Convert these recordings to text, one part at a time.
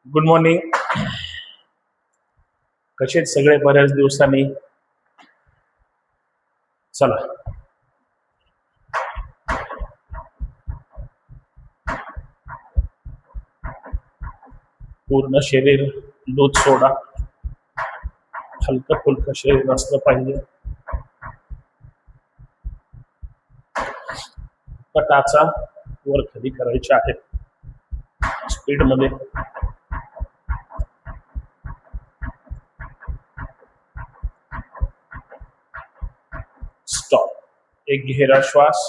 Good morning. कसे सगळे बऱ्याच दिवसांनी. चला पूर्ण शरीर दूध सोडा, हलकं फुलकं शरीर असलं पाहिजे. टाचा वर खाली करायचे आहेत स्पीड मध्ये. स्टॉप. एक गहरा श्वास,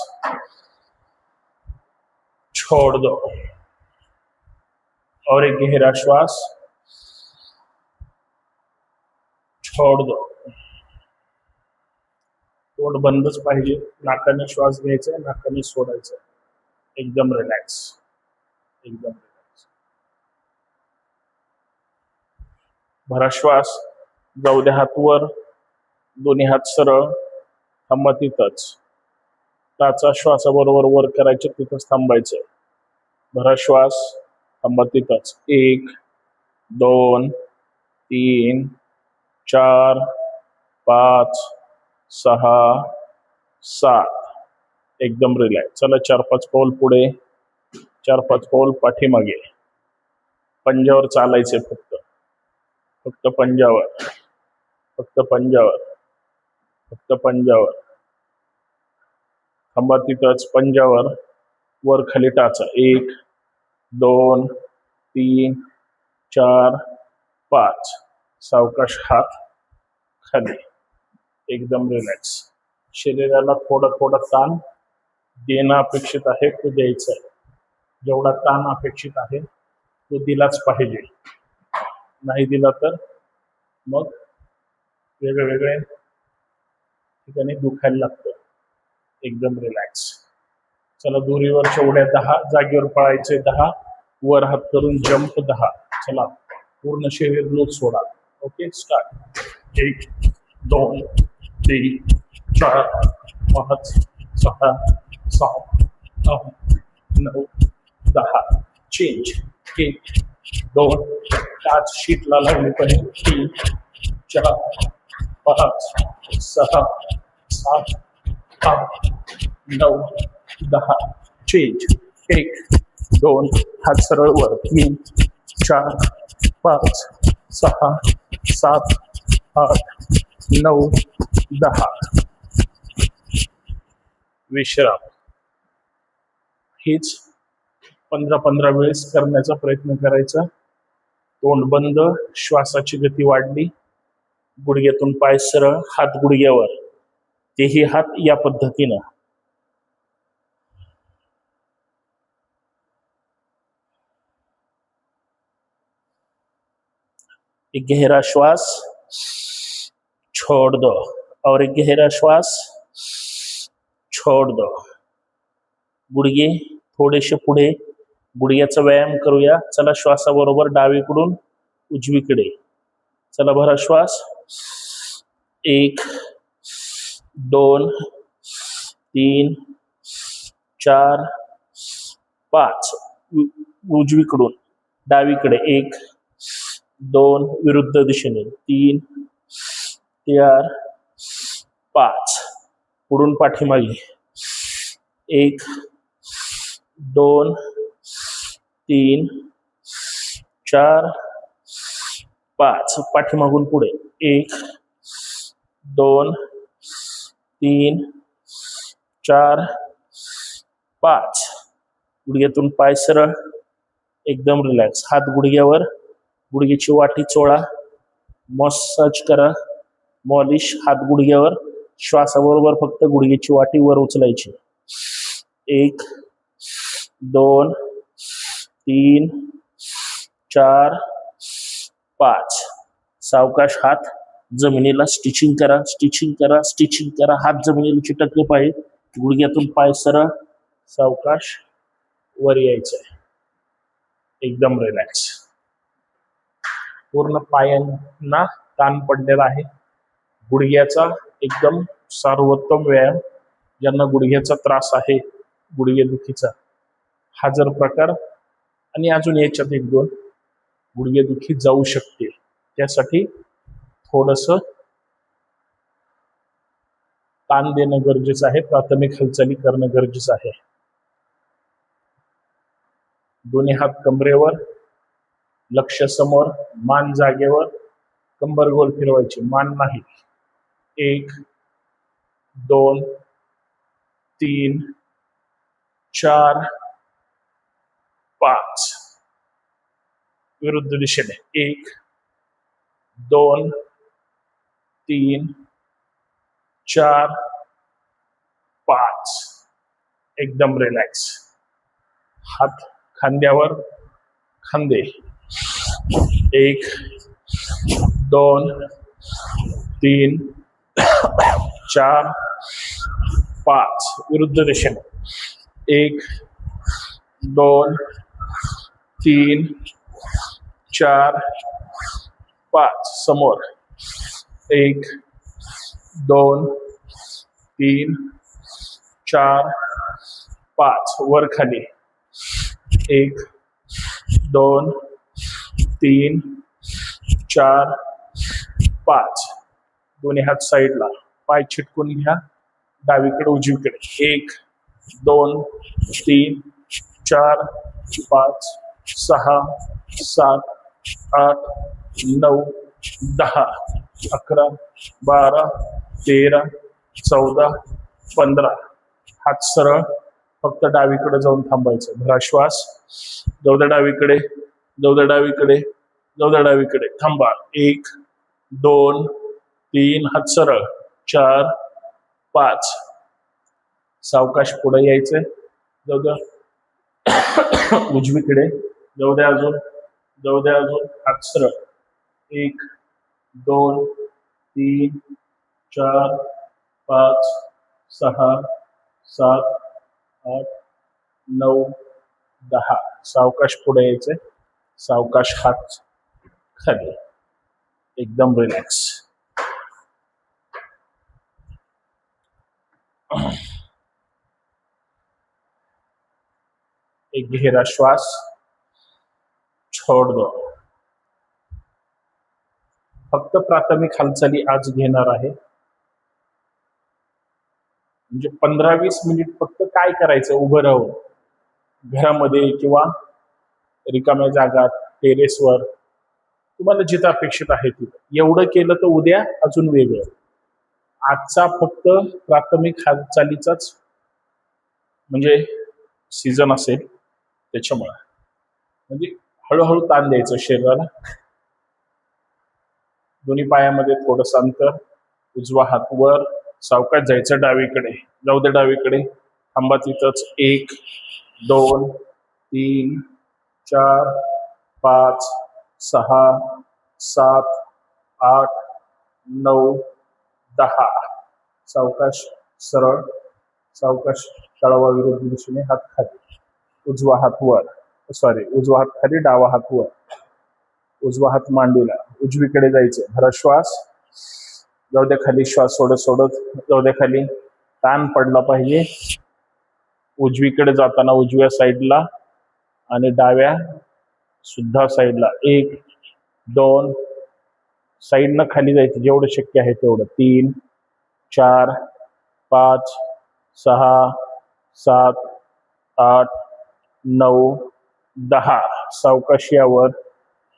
छोड़ दो. और एक गहरा श्वास, छोड़ दो. तोंड बंदच पाहिजे. नाकाने श्वास घ्यायचा, नाकाने सोडायचा. एकदम रिलॅक्स, एकदम रिलॅक्स. भरा श्वास, जाऊ दे हात वर, दोन्ही हात सरळ, थांबा तिथंच. टाचा श्वासाबरोबर वर करायचे, तिथंच थांबायचं. भरा श्वास, थांबा तिथंच. 1 2 3 4 5 6 7. एकदम रिलॅक्स. चला 4-5 पाऊल पुढे, 4-5 पाऊल पाठीमागे. पंजावर चालायचे, फक्त पंजावर, फक्त पंजावर, फक्त पंजावर. थांबा तिथंच पंजावर. वर खाली टाचा. 1 2 3 4 5. सावकाश हात खाली. एकदम रिलॅक्स. शरीराला थोडा थोडा ताण देणं अपेक्षित आहे, तो द्यायचा आहे. जेवढा ताण अपेक्षित आहे तो दिलाच पाहिजे. नाही दिला तर मग वेगवेगळे ठिकाणी दुखायला लागतं. एकदम रिलॅक्स. चला दोरीवरच्या उड्या 10, जागेवर पळायचे 10, वर हात करून जंप 10. चला पूर्ण शरीर लूज सोडा. Okay, start. 1 2 3 4 5 6 7 8 9 10. चेंज. 1 2, टाच शीटला लागली पाहिजे. 3 4 5 6 7 8 9 10. चेंज. 1 2, हात सरळ वर. 3 4 5 6 7 8 9 10. विश्राम. हीच 15-15 वेळेस करण्याचा प्रयत्न करायचा. तोंड बंद, श्वासाची गती वाढली. गुडघ्यातून पाय सरळ, हात गुडघ्यावर, तेही हात या पद्धतीनं. एक गहरा श्वास, छोड़ दो. और एक गहरा श्वास, छोड़ दो. गुडघे थोडेसे पुढे, गुडघ्याचा व्यायाम करूया. चला श्वासाबरोबर डावीकडून उजवीकडे. चला भरा श्वास. 1 2 3 4 5. उजवीकडून डावीकडे. 1 2, विरुद्ध दिशेने. 3 4 5. पुढून पाठीमागे. 1 2 3 4 5. पाठीमागून पुढे. 1 2 3 4 5. गुडघ्यातून पाय सरळ, एकदम रिलॅक्स. हात गुडघ्यावर, गुडघ्याची वाटी चोळा, मसाज करा, मॉलिश. हात गुडघ्यावर, श्वासाबरोबर फक्त गुडघ्याची वाटी वर उचलायची. 1 2 3 4 5. सावकाश हात जमिनीला स्टिचिंग करा, स्टिचिंग करा, स्टिचिंग करा. हात जमिनीला चिटकले पाहिजे. गुडघ्यातून पाय सरळ, सावकाश वर यायचंय. एकदम रिलॅक्स. पूर्ण पायांना ताण पडलेला आहे. गुडघ्याचा एकदम सर्वोत्तम व्यायाम ज्यांना गुडघ्याचा त्रास आहे, गुडघेदुखीचा हा जर प्रकार, आणि अजून याच्यात एक दोन गुडघेदुखी जाऊ शकते, त्यासाठी थोडस ताण देणं गरजेचं आहे, प्राथमिक हालचाली करणं गरजेचं आहे. दोन्ही हात कमरेवर, लक्ष समोर, मान जागेवर, कंबर गोल फिरवायची, मान नाही. 1 2 3 4 5. विरुद्ध दिशेने 1 2 3 4 5. एकदम रिलॅक्स. हात खांद्यावर, खांदे. 1 2 3 4 5. विरुद्ध दिशेने 1 2 3 4 5. समोर 1 2 3 4 5. वर खाली 1 2 3 4 5. दोन्ही हात साईडला, पाय चिटकून घ्या, डावीकडे उजवीकडे. 1 2 3 4 5 6 7 8 9 10 11 12 13 14 15. हात सरळ, फक्त डावीकडे जाऊन थांबायचं. भरा श्वास. जाऊ द्या डावीकडे, जाऊ द्या डावीकडे, जाऊ द्या डावीकडे. थांबा. 1 2 3. हात सरळ. 4 5. सावकाश पुढे यायचंय. जाऊ द्या उजवीकडे, जाऊ द्या अजून, जाऊ द्या अजून. हात सरळ. 1 2 3 4 5 6 7 8 9 10. सावकाश पुढे यायचंय. सावकाश हात खाली. एकदम रिलॅक्स. एक गहरा श्वास, छोड़ दो. फक्त प्राथमिक हालचाली आज घेणार आहे. म्हणजे 15-20 मिनिट फक्त काय करायचं, उभं राहून घरामध्ये किंवा रिकाम्या जागात, टेरेसवर, तुम्हाला जिथं अपेक्षित आहे तिथं. एवढं केलं तर उद्या अजून वेगळं. आजचा फक्त प्राथमिक हालचालीचाच म्हणजे सीझन असेल, त्याच्यामुळे म्हणजे हळूहळू ताण द्यायचं शरीराला. दोन्ही पायामध्ये थोडंसं अंतर. उजवा हात वर, सावकाश जायचं डावीकडे. जाऊ दे डावीकडे, थांबा तिथंच. 1 2 3 4 5 6 7 8 9 10. सावकाश सरळ, सावकाश तळवा विरुद्ध दिशेने, हात खाली. उजवा हात वर, उजवा हात खाली, डावा हात वर. उजवा हात मांडीला, उजवीकडे जायचं. भरा श्वास. जाऊ द्या खाली. श्वास सोडत सोडत जाऊ द्या खाली. ताण पडला पाहिजे. उजवीकडे जाताना उजव्या साईडला आणि डाव्या सुद्धा साईडला. 1 2 साईडनं खाली जायचं जेवढं शक्य आहे तेवढं. 3 4 5 6 7 8 9 10. सावकाश यावर,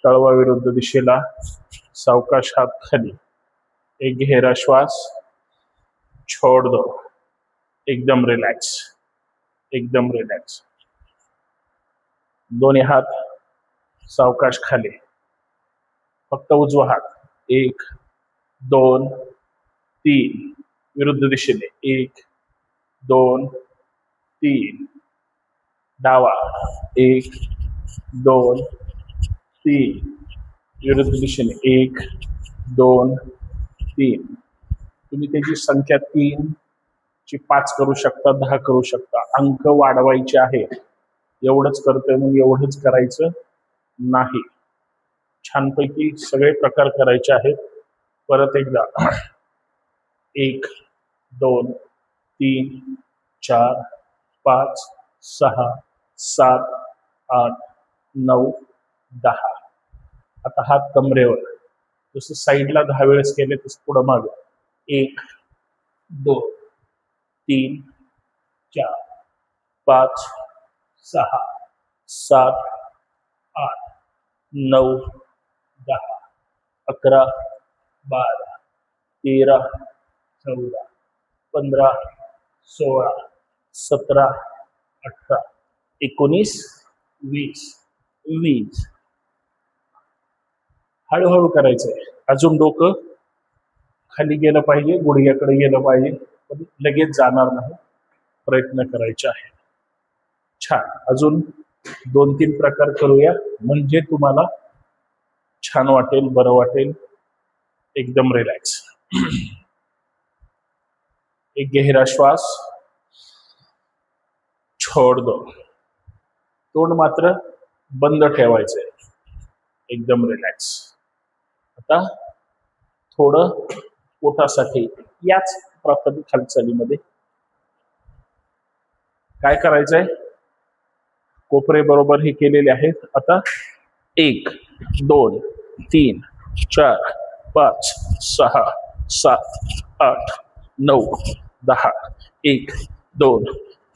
तळवा विरुद्ध दिशेला. सावकाश हात खाली. एक गहरा श्वास, छोड़ दो. एकदम रिलॅक्स, एकदम रिलॅक्स. दोन्ही हात सावकाश खाली. फक्त उजवा हात. 1 2 3. विरुद्ध दिशेने. 1 2 3. डावा. 1 2 3. विरुद्ध दिशेने. 1 2 3. तुम्ही त्याची संख्या 3 ची 5 करू शकता, 10 करू शकता. अंक वाढवायचे आहे. एवढंच करतोय मग एवढंच करायचं नाही. छानपैकी सगळे प्रकार करायचे आहेत. परत एकदा 1 2 3 4 5 6 7 8 9 10. आता हात कमरेवर, जसं साईडला 10 वेळेस केले तसं पुढं माग. 1 2 3 4 5 6 7 8 9 10 11 12 13 14 15 16 17 18 19 20 20. हळूहळू करायचंय. अजून डोकं खाली गेलं पाहिजे, गुडघ्याकडे गेलं पाहिजे, पण लगेच जाणार नाही. प्रयत्न करायचे आहे. छान. अजून 2-3 प्रकार करूया, म्हणजे तुम्हाला छान वाटेल, बरं वाटेल, एकदम रिलॅक्स. एक गहरा श्वास, छोड़ दो. तोंड मात्र बंद ठेवायचंय, एकदम रिलॅक्स. आता थोडं पोटासाठी याच प्राथमिक हालचालीमध्ये काय करायचंय, कोपरे बरोबर हे केलेले आहेत. आता 1 2 3 4 5 6 7 8 9 10. 1 2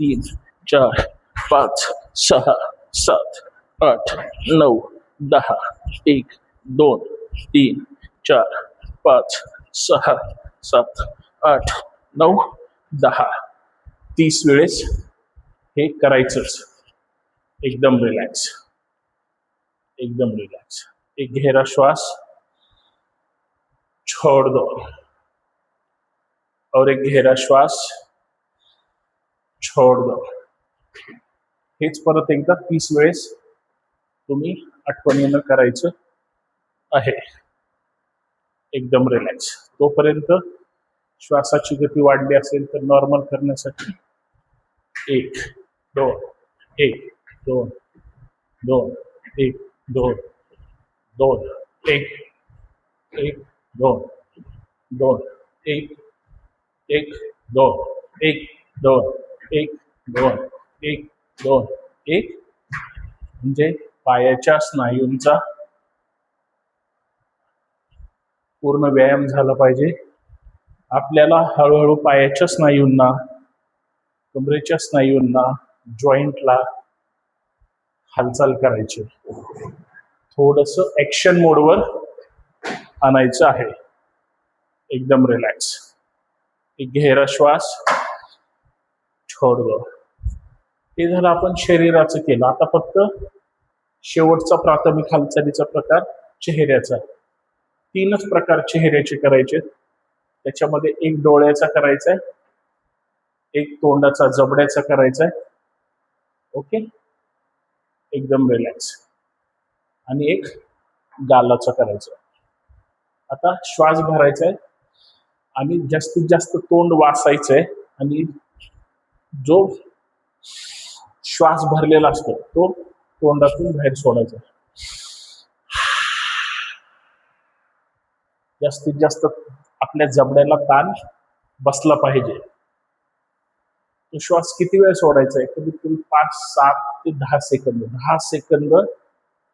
3 4 5 6 7 8 9 10. 1 2 3 4 5 6 7 8 9 10. 30 वेळेस हे करायचंच. एकदम रिलॅक्स, एकदम रिलॅक्स. एक गहरा श्वास, छोड़ दो. और एक गहरा श्वास, छोड़ दो. हेच परत एकदा 30 वेळेस तुम्ही आठवणीनं करायचं आहे. एकदम रिलॅक्स. तोपर्यंत श्वासाची गती वाढली असेल तर नॉर्मल करण्यासाठी 1 2 1 2 2 1 2 2 1 1 2 2 1 1 2 1 2 1 2 1 2 1. म्हणजे पायाच्या स्नायूंचा पूर्ण व्यायाम झाला पाहिजे. आपल्याला हळूहळू पायाच्या स्नायूंना, कमरेच्या स्नायूंना, जॉईंटला हालचाल करायची. थोडंसं ऍक्शन मोडवर आणायचं आहे. एकदम रिलॅक्स. एक गहरा श्वास, छोड़ दो. हे झालं आपण शरीराचं केलं. आता फक्त शेवटचा प्राथमिक हालचालीचा प्रकार चेहऱ्याचा. 3च प्रकार चेहऱ्याचे करायचे. त्याच्यामध्ये एक डोळ्याचा करायचा आहे, एक तोंडाचा जबड्याचा करायचा आहे. ओके, एकदम रिलॅक्स. आणि एक गालाचा करायचा. आता श्वास भरायचा आहे आणि जास्तीत जास्त तोंड वासायचंय आणि जो श्वास भरलेला असतो तो तोंडातून बाहेर सोडायचा. जास्तीत जास्त आपल्या जबड्याला ताण बसला पाहिजे. तो श्वास किती वेळ सोडायचा आहे, कमीत कमी 5 7 ते 10 सेकंद. 10 सेकंद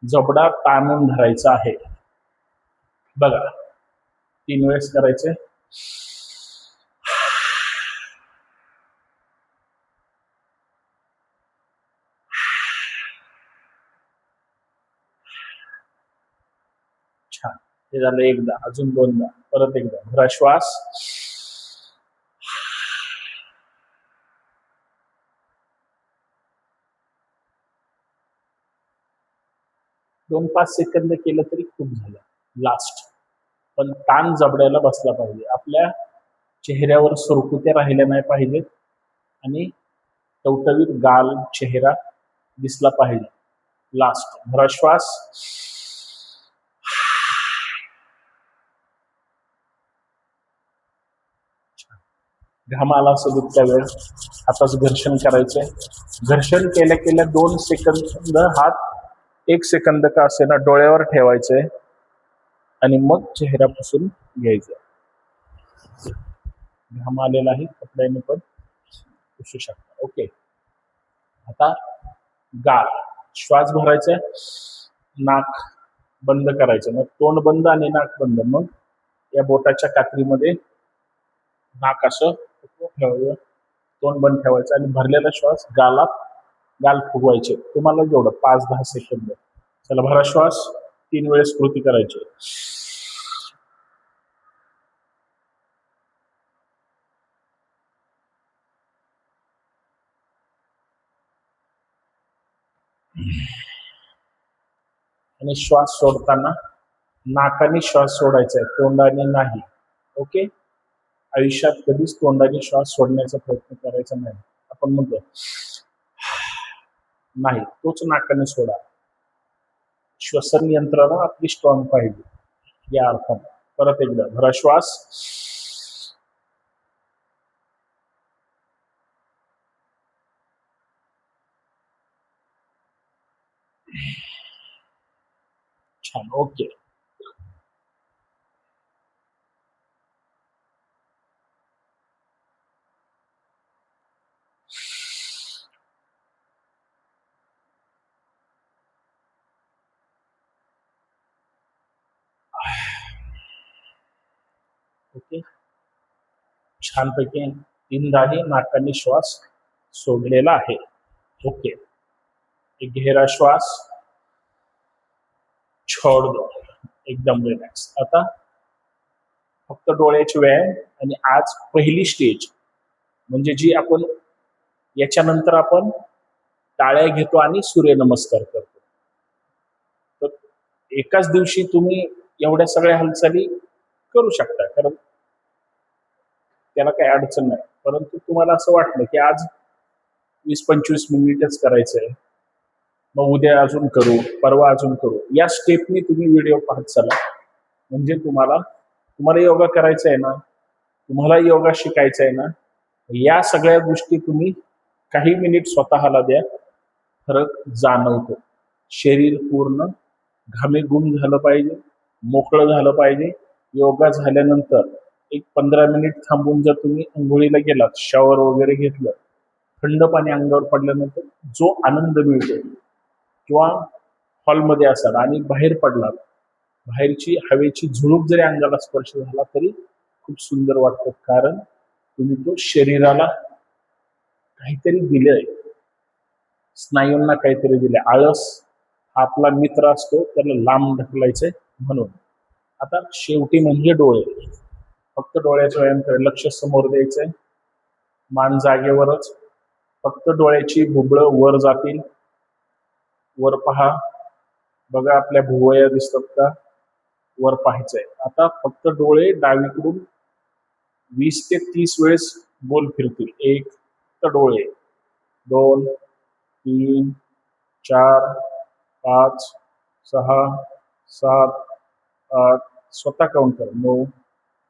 जबडा ताणून धरायचा आहे. बघा, 3 वेळेस करायचे. छान. हे झालं एकदा. अजून 2दा. परत एकदा भरा श्वास. 2-5 सेकंद केलं तरी खूप झालं. लास्ट. पण ताण जबड्याला बसला पाहिजे. आपल्या चेहऱ्यावर सुरकुत्या राहिल्या नाही पाहिजेत आणि टवटवीत गाल, चेहरा दिसला पाहिजे. लास्ट. भरा श्वास. घाम आला असेल इतक्या वेळ हाताचं घर्षण करायचंय. घर्षण केल्या केल्या 2 सेकंद हात 1 सेकंद का असेना डोळ्यावर ठेवायचंय आणि मग चेहरा पुसून घ्यायचा. घाम आलेला आहे कपड्याने पण पुसू शकता. ओके. आता गाल, श्वास भरायचा, नाक बंद करायचं, मग तोंड बंद आणि नाक बंद. मग या बोटाच्या कात्रीमध्ये नाक असं ठेवायचं, तोंड बंद ठेवायचं आणि भरलेला श्वास गाल फुगवायचे. तुम्हाला जेवढं 5-10 सेकंद. चला भरा श्वास, 3 वेळेस कृती करायची. आणि श्वास सोडताना नाकाने श्वास सोडायचा आहे, तोंडाने नाही. ओके. आयुष्यात कधीच तोंडाने श्वास सोडण्याचा प्रयत्न करायचा नाही. आपण म्हणतो नाही, तोच नाकाने सोडा. श्वसन यंत्रणा आपली स्ट्रॉंग पाहिजे या अर्थाने. परत एकदा भरा श्वास, छान. ओके. ओके, छानपैकी 3दाही नाकाने श्वास सोडलेला आहे. ओके. एक गहरा श्वास, छोड दो, एकदम रिलॅक्स. आता फक्त डोळ्याचे व्यायाम. आणि आज पहिली स्टेज म्हणजे जी आपण याच्यानंतर आपण टाळ्या घेतो आणि सूर्यनमस्कार करतो. तर एकाच दिवशी तुम्ही एवढ्या सगळ्या हालचाली करू शकता, कारण त्याला काही अडचण नाही. परंतु तुम्हाला असं वाटलं की आज 20-25 मिनिटच करायचं आहे, मग उद्या अजून करू, परवा अजून करू, या स्टेपनी तुम्ही व्हिडिओ पाहत चला. म्हणजे तुम्हाला योगा करायचा आहे ना, तुम्हाला योगा शिकायचा आहे ना, या सगळ्या गोष्टी तुम्ही काही मिनिट स्वतःला द्या, फरक जाणवतो. शरीर पूर्ण घामेघूम झालं पाहिजे, मोकळं झालं पाहिजे. योगा झाल्यानंतर एक 15 मिनिट थांबून जर तुम्ही अंघोळीला गेलात, शॉवर वगैरे घेतलं, थंड पाणी अंगावर पडल्यानंतर जो आनंद मिळतो, किंवा हॉलमध्ये असाल आणि बाहेर पडलात, बाहेरची हवेची झुळूक जरी अंगाला स्पर्श झाला तरी खूप सुंदर वाटतं. कारण तुम्ही तो शरीराला काहीतरी दिलंय, स्नायूंना काहीतरी दिलंय. आळस हा आपला मित्र असतो, त्याला लांब ढकलायचंय म्हणून. आता शेवटी म्हणजे डोळे. फक्त डोळ्याचा व्यायाम करायचं, लक्ष समोर द्यायचंय, मान जागेवरच. फक्त डोळ्याची बुबळं वर जातील, वर पहा, बघा आपल्या भुवया दिसतात का, वर पाहायचंय. आता फक्त डोळे डावीकडून 20 ते 30 वेळेस गोल फिरतील. एक तर डोळे, 2, 3, 4, 5, 6, 7, 8, स्वतः काउंट करा. 9,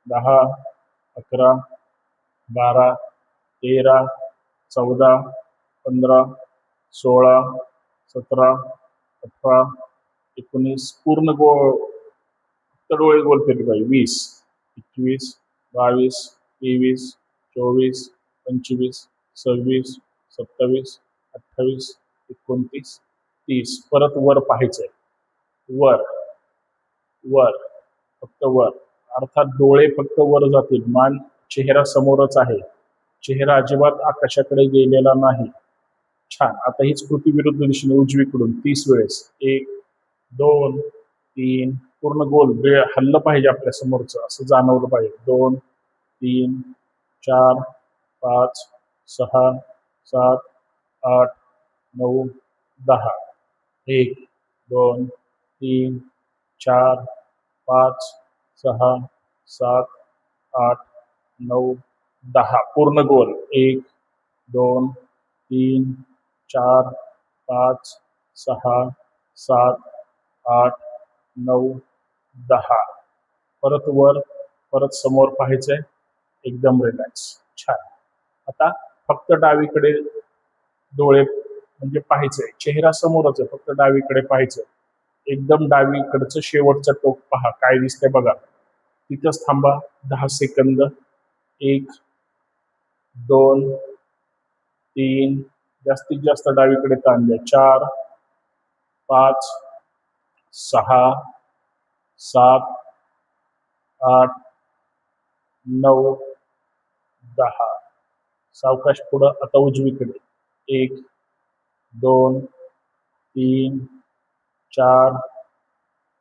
10, 11, 12, 13, 14, 15, 16, 17, 18, 19. पूर्ण फक्त डोळे गोल फिरले पाहिजे. 20, 21, 22, 23, 24, 25, 26, 27, 28, 29, 30. परत वर पाहायचंय, वर वर, फक्त वर. अर्थात डोळे फक्त वर जातील, मान चेहरा समोरच आहे, चेहरा अजिबात आकाशाकडे गेलेला नाही. छान. आता हीच कृती विरुद्ध दिशेने उजवीकडून 30 वेळेस. 1, 2, 3, पूर्ण गोल हल्लं पाहिजे आपल्या समोरचं, असं जाणवलं पाहिजे. 2, 3, 4, 5, 6, 7, 8, 9, 10. 1, 2, 3, 4, 5, 6, 7, 8, 9, 10. पूर्ण गोल. 1, 2, 3, 4, 5, 6, 7, 8, 9, 10. परत वर, परत समोर पाहायचंय, एकदम रिलॅक्स. छान. आता फक्त डावीकडे डोळे म्हणजे पाहायचंय, चेहरा समोरच आहे, फक्त डावीकडे पाहायचंय. एकदम डावीकडचं शेवटचं टोक पहा, काय दिसतंय बघा. तिथंच थांबा 10 सेकंद. 1, 2, 3, जास्तीत जास्त डावीकडे ताण द्या, 4, 5, 6, 7, 8, 9, 10. सावकाश पुढं. आता उजवीकडे 1, 2, 3, 4,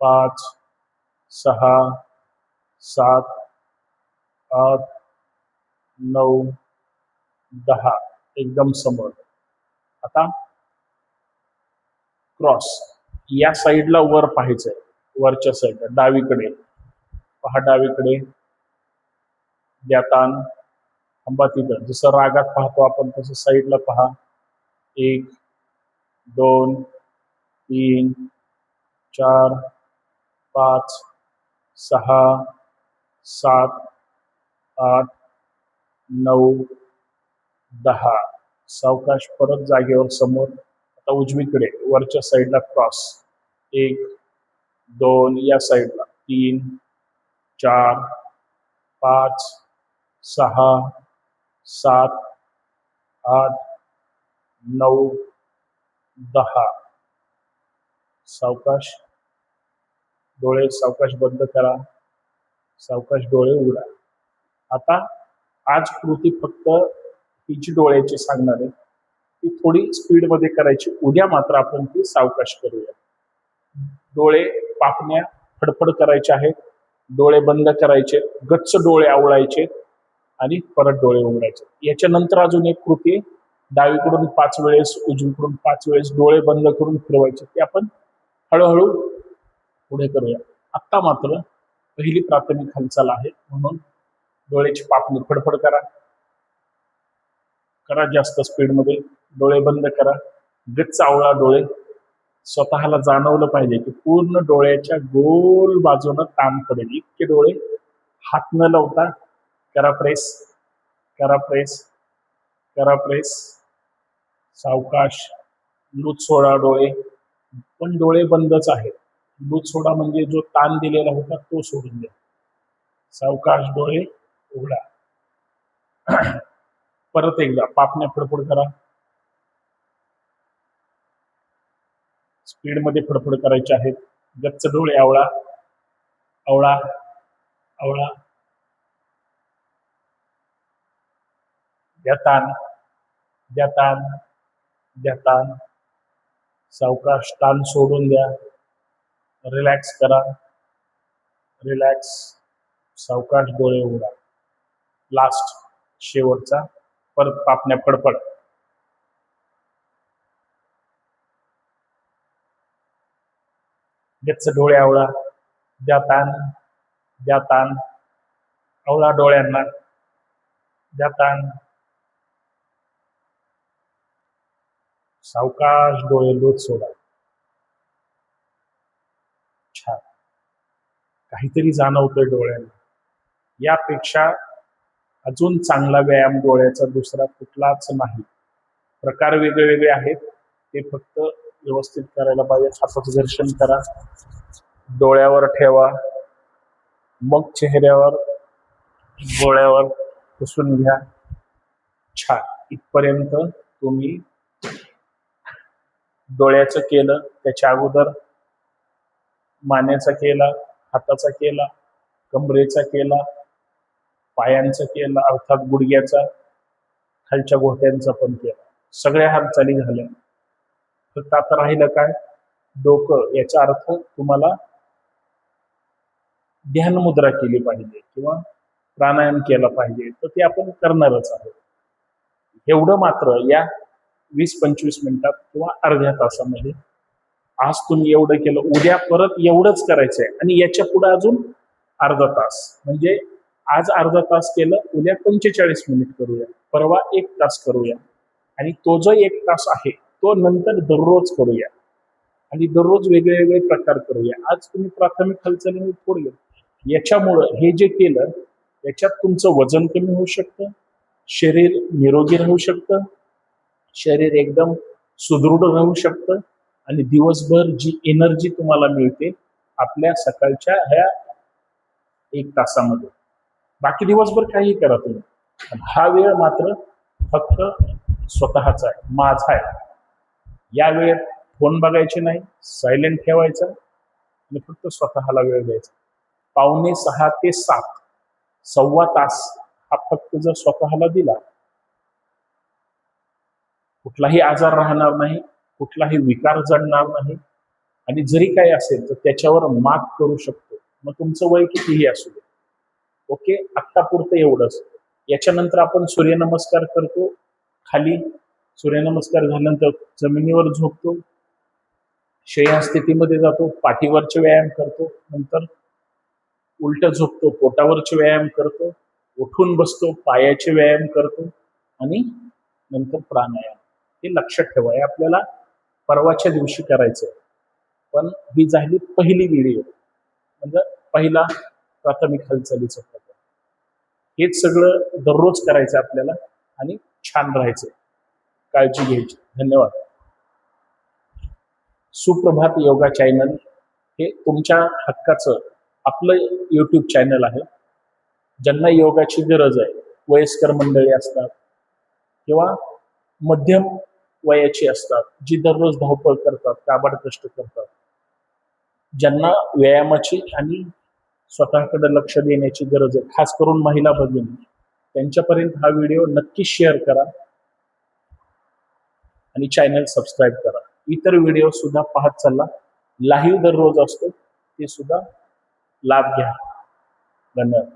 5, 6, 7, 8, 9, 10. एकदम समोर. आता क्रॉस या साईडला वर पाहायचंय, वरच्या साईडला डावीकडे पहा, डावीकडे द्या ताण, थांबा तिथं. जसं रागात पाहतो आपण तसं साईडला पहा. 1, 2, 3, 4, 5, 6, 7, 8, 9, 10. सावकाश परत जागेवर समोर. आता उजवीकडे वरच्या साईडला क्रॉस. 1, 2 या साईडला, 3, 4, 5, 6, 7, 8, 9, 10. सावकाश डोळे सावकाश बंद करा, सावकाश डोळे उघडा. आता आज कृती फक्त ही जी डोळ्याची सांगणार आहे ती थोडी स्पीडमध्ये करायची. उद्या मात्र आपण ती सावकाश करूया. डोळे पापण्या फडफड करायचे आहेत, डोळे बंद करायचे, गच्च डोळे आवळायचे आणि परत डोळे उघडायचे. याच्यानंतर अजून एक कृती, डावीकडून 5 वेळेस, उजवीकडून 5 वेळेस डोळे बंद करून फिरवायचे. ते आपण हळूहळू पुढे करूया. आत्ता मात्र पहिली प्राथमिक हालचाल आहे म्हणून डोळ्याची पापणी फडफड करा, करा जास्त स्पीडमध्ये. डोळे बंद करा, गच्च आवळा डोळे. स्वतःला जाणवलं पाहिजे की पूर्ण डोळ्याच्या गोल बाजूनं ताण पडेल इतके डोळे हात न लावता करा प्रेस, करा प्रेस, करा प्रेस. सावकाश लूज सोडा डोळे, पण डोळे बंदच आहेत. लूज सोडा म्हणजे जो ताण दिलेला होता तो सोडून द्या. सावकाश डोळे उघडा. परत एकदा पापण्या फडफड करा, स्पीडमध्ये फडफड करायचे आहेत. गच्च डोळे आवळा, आवळा, आवळा. द्या ताण, द्या ताण, द्या ताण. सावकाश ताण सोडून द्या, रिलॅक्स करा, रिलॅक्स. सावकाश डोळे उघडा. लास्ट शेवटचा, परत पापण्या फडफड. गच्च डोळे आवळा, द्या ताण, द्या ताण, आवळा डोळ्यांना, द्या ताण. सावकाश डोळे लूज सोडा. छान, काहीतरी जाणवतोय डोळ्यांना. यापेक्षा अजून चांगला व्यायाम डोळ्याचा दुसरा कुठलाच नाही. प्रकार वेगळे वेगळे आहेत, ते फक्त व्यवस्थित करायला पाहिजे. हाताचं घर्षण करा, डोळ्यावर ठेवा, मग चेहऱ्यावर, डोळ्यावर पुसून घ्या. छान. इथपर्यंत तुम्ही डोळ्याचं केलं, त्याच्या अगोदर मानेचा केला, हाताचा केला, कमरेचा केला, पायांचा केला अर्थात गुडघ्याचा, खालच्या घोट्यांचा पण केला. सगळ्या हालचाली झाल्या. फक्त आता राहिलं काय, डोकं. याचा अर्थ तुम्हाला ध्यान मुद्रा केली पाहिजे किंवा प्राणायाम केला पाहिजे, तर ते आपण करणारच आहोत. एवढं मात्र या 20-25 मिनिटात किंवा अर्ध्या तासामध्ये आज तुम्ही एवढं केलं, उद्या परत एवढंच करायचंय आणि याच्या पुढे अजून अर्धा तास. म्हणजे आज अर्धा तास केलं, उद्या 45 मिनिट करूया, परवा 1 तास करूया आणि तो जो 1 तास आहे तो नंतर दररोज करूया आणि दररोज वेगळे वेगळे प्रकार करूया. आज तुम्ही प्राथमिक हालचालीने थोडं, याच्यामुळं हे जे केलं याच्यात तुमचं वजन कमी होऊ शकतं, शरीर निरोगी राहू शकतं, शरीर एकदम सुदृढ राहू शकतं आणि दिवसभर जी एनर्जी तुम्हाला मिळते आपल्या सकाळच्या ह्या 1 तासामध्ये, बाकी दिवसभर काही करा तुम्ही, हा वेळ मात्र फक्त स्वतःचा आहे, माझा आहे. या वेळेत फोन बघायचे नाही, सायलेंट ठेवायचा आणि फक्त स्वतःला वेळ द्यायचा. 5:45 ते 7 सव्वा तास हा फक्त जर स्वतःला दिला, कुठलाही आजार राहणार नाही, कुठलाही विकार जडणार नाही आणि जरी काही असेल तर त्याच्यावर मात करू शकतो. मग तुमचं वय कितीही असू दे. ओके, आत्तापुरतं एवढंच. याच्यानंतर आपण सूर्यनमस्कार करतो. खाली सूर्यनमस्कार झाल्यानंतर जमिनीवर झोपतो, शय्या स्थितीमध्ये जातो, पाठीवरचे व्यायाम करतो, नंतर उलट झोपतो, पोटावरचे व्यायाम करतो, उठून बसतो, पायाचे व्यायाम करतो आणि नंतर प्राणायाम. हे लक्षात ठेवा, हे आपल्याला परवाच्या दिवशी करायचं आहे. पण ही झाली पहिली व्हिडिओ, म्हणजे पहिला प्राथमिक हालचालीचा प्रकार. हेच सगळं दररोज करायचं आपल्याला आणि छान राहायचं. काळजी घ्यायची. धन्यवाद. सुप्रभात योगा चॅनल हे तुमच्या हक्काचं आपलं यूट्यूब चॅनल आहे. ज्यांना योगाची गरज आहे, वयस्कर मंडळी असतात किंवा मध्यम वयाची असतात, जी दररोज धावपळ करतात, काबाड कष्ट करतात, ज्यांना व्यायामाची आणि स्वतःकडे लक्ष देण्याची गरज आहे, खास करून महिला भगिनी, त्यांच्यापर्यंत हा व्हिडिओ नक्की शेअर करा आणि चॅनल सबस्क्राईब करा. इतर व्हिडिओ सुद्धा पाहत चला. लाईव्ह दररोज असतो, ते सुद्धा लाभ घ्या. धन्यवाद.